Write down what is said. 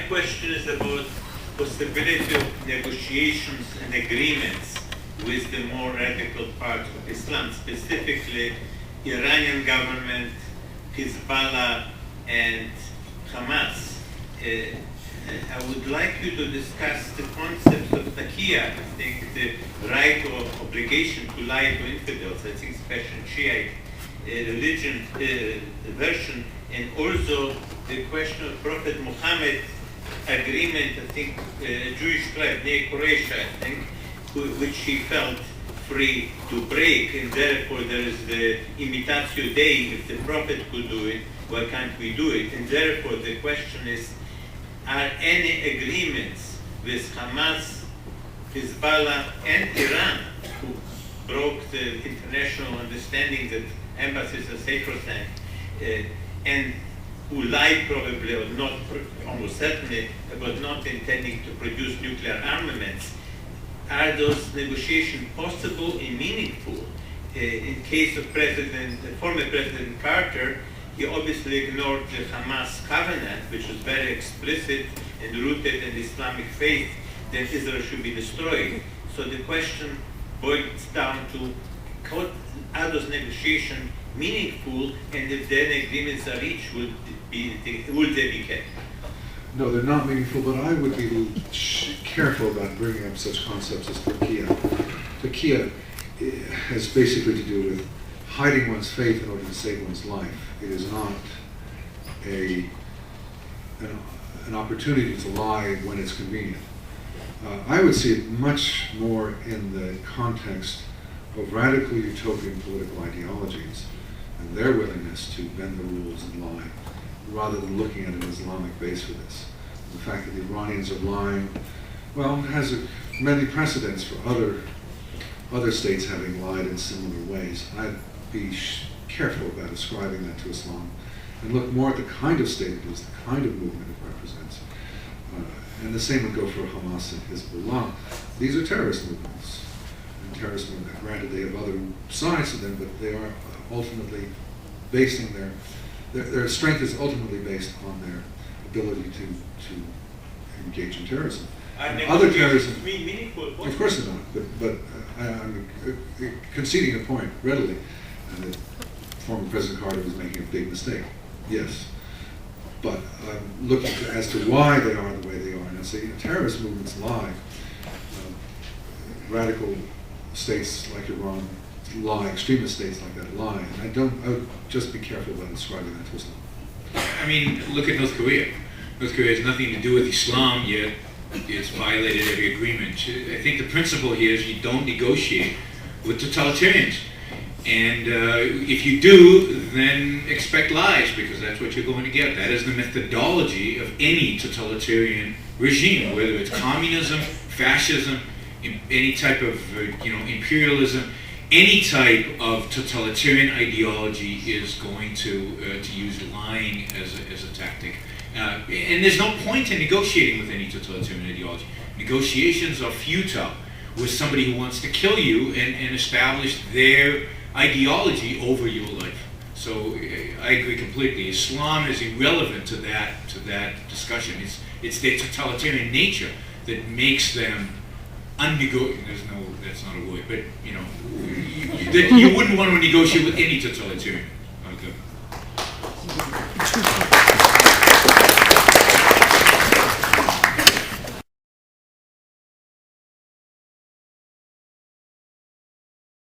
question is about possibility of negotiations and agreements with the more radical part of Islam, specifically Iranian government, Hezbollah, and Hamas. I would like you to discuss the concepts of taqiyya, I think the right or obligation to lie to infidels, I think especially Shiite religion version, and also the question of Prophet Muhammad agreement, I think Jewish tribe, Bnei Quraysh, I think, which he felt free to break, and therefore there is the imitatio Dei. If the Prophet could do it, why can't we do it? And therefore the question is, are any agreements with Hamas, Hezbollah, and Iran, who broke the international understanding that embassies are sacrosanct, and who lied probably, or not, almost certainly, about not intending to produce nuclear armaments, are those negotiations possible and meaningful? In case of former President Carter, he obviously ignored the Hamas covenant, which was very explicit and rooted in the Islamic faith that Israel should be destroyed. So the question boils down to, are those negotiations meaningful, and if then agreements are reached, would they be kept? No, they're not meaningful, but I would be careful about bringing up such concepts as taqiyya. Taqiyya has basically to do with hiding one's faith in order to save one's life. It is not an opportunity to lie when it's convenient. I would see it much more in the context of radical utopian political ideologies and their willingness to bend the rules and lie, rather than looking at an Islamic base for this. The fact that the Iranians are lying, well, has many precedents for other states having lied in similar ways. I'd be careful about ascribing that to Islam and look more at the kind of state it is, the kind of movement it represents. And the same would go for Hamas and Hezbollah. These are terrorist movements. And terrorist movements, granted they have other sides to them, but they are ultimately basing their strength is ultimately based on their ability to engage in terrorism. Other terrorism, meaningful? of course not. But I'm conceding a point readily that former President Carter was making a big mistake. Yes, but looking as to why they are the way they are, and I say terrorist movements lie. Radical states like Iran lie. Extremist states like that lie. And I would just be careful about ascribing that to Islam. I mean, look at North Korea. North Korea has nothing to do with Islam, yet it's violated every agreement. I think the principle here is you don't negotiate with totalitarians. And if you do, then expect lies, because that's what you're going to get. That is the methodology of any totalitarian regime, whether it's communism, fascism, any type of imperialism. Any type of totalitarian ideology is going to use lying as a tactic. And there's no point in negotiating with any totalitarian ideology. Negotiations are futile with somebody who wants to kill you and establish their ideology over your life. So I agree completely. Islam is irrelevant to that discussion. It's their totalitarian nature that makes them unnegotiable. That's not a word, but that you wouldn't want to negotiate with any totalitarian.